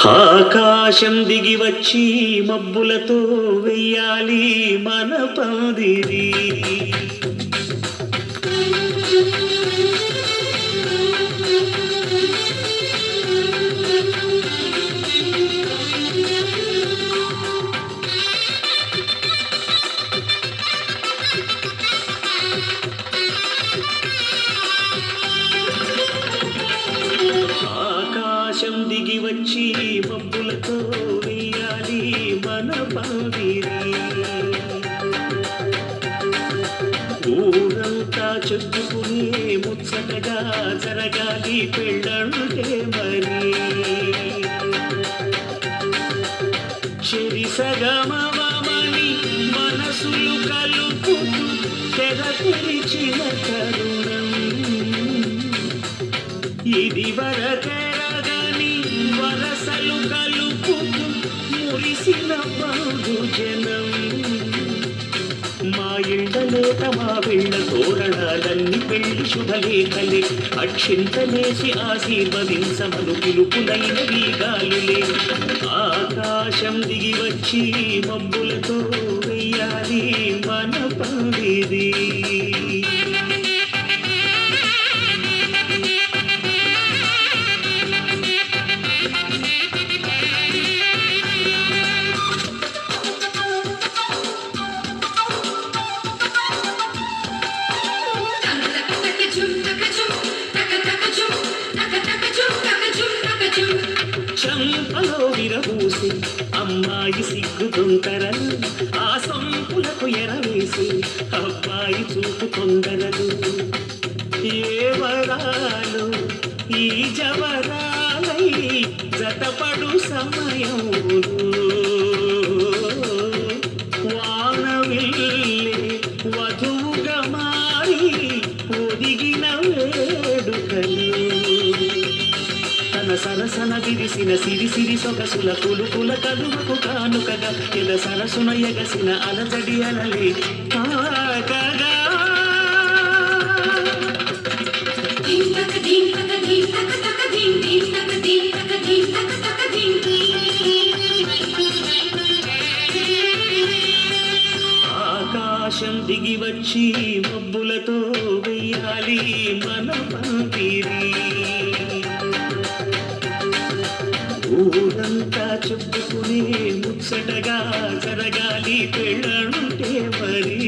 ఆకాశం దిగి వచ్చి మబ్బులతో వెయ్యాలి మన పందిరి. ఆకాశం దిగి వచ్చి మబ్బులతో వెయ్యాలి మన పందిరి. ఊరంతా చెప్పుకునే ముచ్చటగా జరగాలి పెళ్ళంటే మరి. చెరిసగమవమని మనసులు కలుపుతూ తెర తెరిచిన తరుణం ఇది వరకెరగని వరసలు కలుపుతూ మురిసిన బహుజనం. మా ఇళ్ళలేత మా వీళ్ళ తోరణాలన్నీ పెళ్లి శుభలేఖలే. అక్షింతలేసి ఆశీర్వదించమను పిలుపులైన వీగాలులే. ఆకాశం దిగి వచ్చి మబ్బులతో వెయ్యాలి మన పందిరి. చంపలో విరబూసి అమ్మాయి సిగ్గు తొందరలు, ఆ సంపులకు ఎరవేసి అబ్బాయి చూపు తొందరలు. ఏ వరాలు ఈ జవరాలై జతపడు సమయంలో వానవిల్లే వధువుగా మారి ఒదిగిన వేడుకలు. తన సరసన విరిసిన సిరి సిరి సొగసుల పులుపుల కలువకు కానుకగా ఎద సరసున ఎగసిన అలజడి అలలే కాకగా. ఆకాశం దిగి వచ్చి మబ్బులతో వెయ్యాలి మన పందిరి. ఊరంతా చెప్పుకునే ముచ్చటగా జరగాలి పెళ్ళంటే మరి.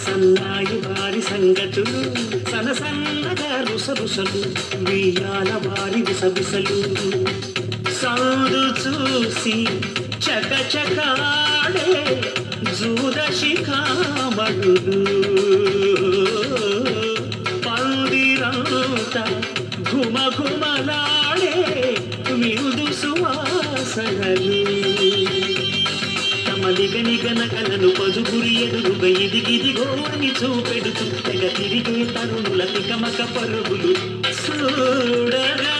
సన్నాయి వారి సంగతులు సనసన్నగా రుసరుసలు వీయాల వారి విసవిసలు. సౌదు చూసి చకచకాడే జూదశిఖామణులు పందిరంతా ఘుమఘుమలాడే మిరుదు సువాసనలు. నిగనకలను పదుగురి ఎదురుగా ఇదిగిదిగో అని చూపెడుతూ తెగ తిరిగే తరుణుల తికమక పరుగులు చూడగా.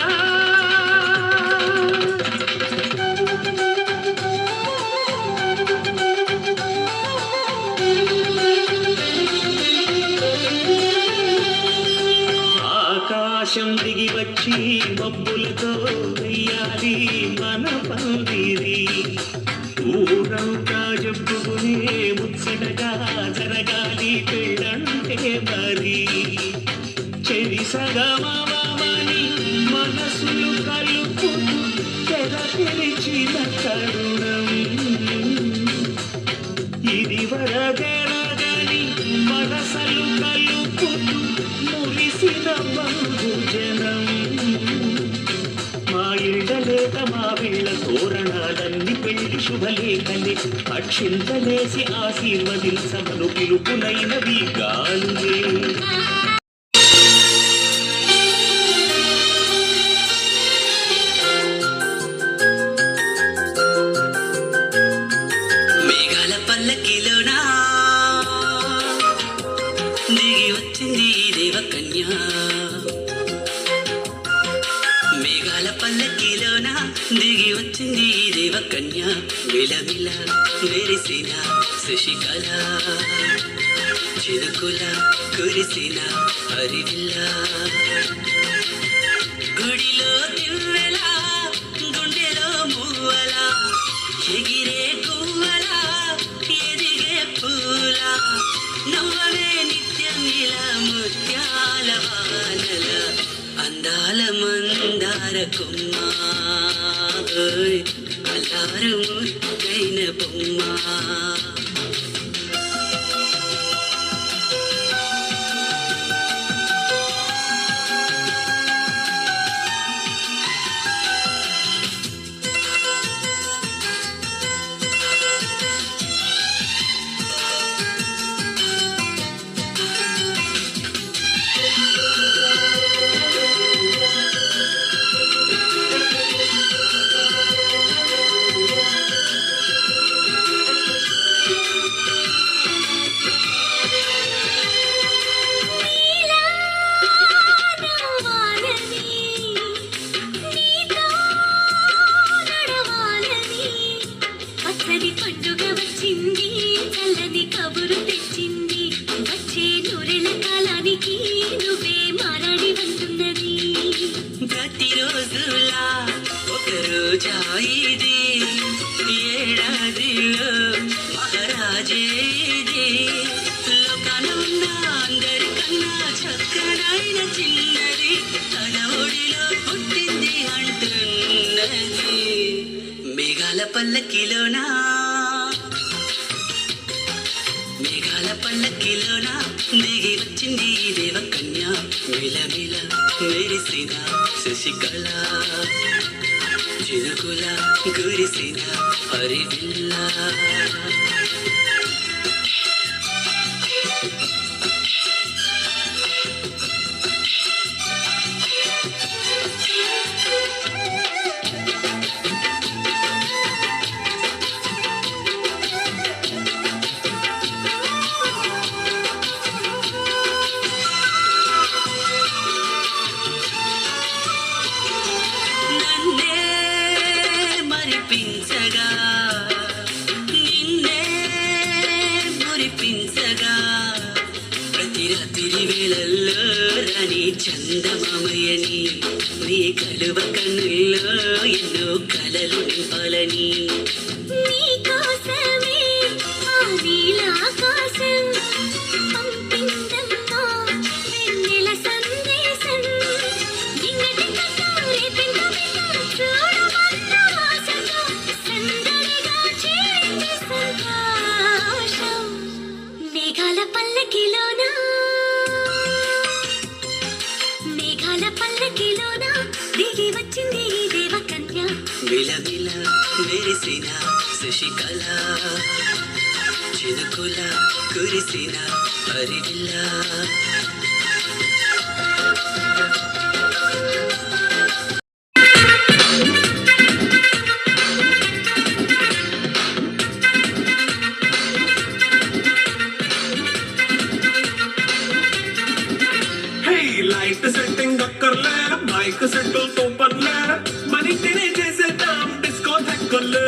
ఆకాశం దిగి వచ్చి మబ్బులతో వెయ్యాలి మన పందిరి. ఊరంతా చెప్పుకునే ముచ్చటగా జరగాలి పెళ్ళంటే మరి. చెరిసగమవమని మనసులు కలుపుతూ తెర తెరిచిన తరుణం ఇది వరదెరగని వరసలు కలుపుతూ మురిసిన బహుజనం. మా ఇళ్ళలేత మా వీళ్ళ తోరణాలన్నీ పెళ్లి శుభలేఖలే. అక్షింతలేసి ఆశీర్వదించమను పిలుపులైన వీగాలులే. కన్యా మిలమిల మెరిసిన శశికళ చిరుకుల కురిసిన హరివిల్ల గుడిలో దివ్వెల గుండెలో మువ్వల ఎగిరే గువ్వల ఎదిగే పూల నవ్వవే నిత్యం ఇలా ముత్యాల వానల అందాల మందార కొమ్మ అల్లారు ముద్దైన బొమ్మ పండుగ వచ్చింది చల్లని కబురు తెచ్చింది వచ్చే నూరెల కాలానికి నువ్వే మారాడి వంటున్నది ప్రతిరోజులా ఒక రోజా ఇది ఏడాదిలో మహారాజే ఇది లోకాన ఉన్న అందరికన్నా చక్కనైన చిన్నది తన ఒడిలో పుట్టింది అంటున్నది మేఘాల పల్లకిలోనా పల్లకిలోనా దిగి వచ్చింది దేవకన్య మిలమిల మెరిసిన శశికళ చిరుకుల కురిసిన హరివిల్ల ప్రతి రాత్రి వేళల్లో రాణి చందమామయ్యని నీ కలువ కన్నుల్లో ఎన్నో కలలు నింపాలని నీకోసమే ఆ నీలాకాశం పంపిందమ్మా వెన్నెల సందేశం నిన్నటి కట్టారే పెంట చూడమన్న ఆశతో సందడిగా చేరింది సంతోషం మేఘాల పల్లకిలోనా దిగి వచ్చింది దేవకన్య మిలమిల మెరిసిన శశికళ చినుకుల కురిసిన హరివిల్ల లైట్ సెట్టింగ్ అక్కర్లే మైక్ సెట్టు సూపర్లే మనీ తినే చేసేద్దాం డిస్కో హెక్కర్లే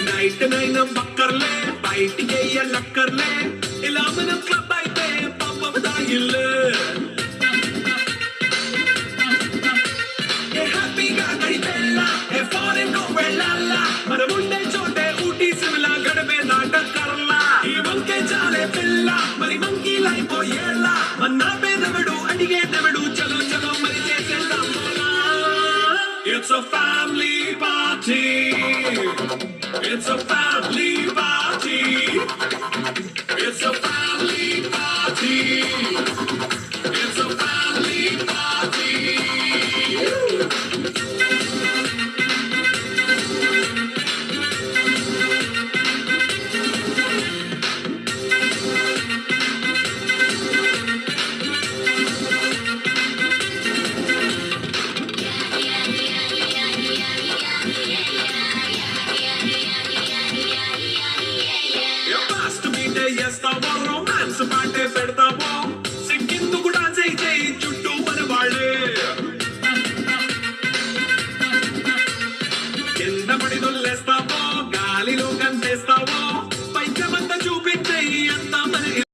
నైట్ నైన్ బక్కర్లే బయటికి వెయ్యలక్కర్లే ఇలా మనం క్లబ్ అయితే పాపం దాయిల్లే హ్యాపీగా గడిపెళ్ళ ఫారెన్ కో వెళ్ళాల మనం ఉండే చోటే ఊటీ సిమ్లా గడపే నాటకర్లా ఈ వంకే చాలే పిల్ల మరి మంకీ లైపోయేళ్ళ అన్నా పేదవడు అడిగేదవడు చలో చలో మరి చేసేద్దాం It's a family party. It's a family party. It's a family party.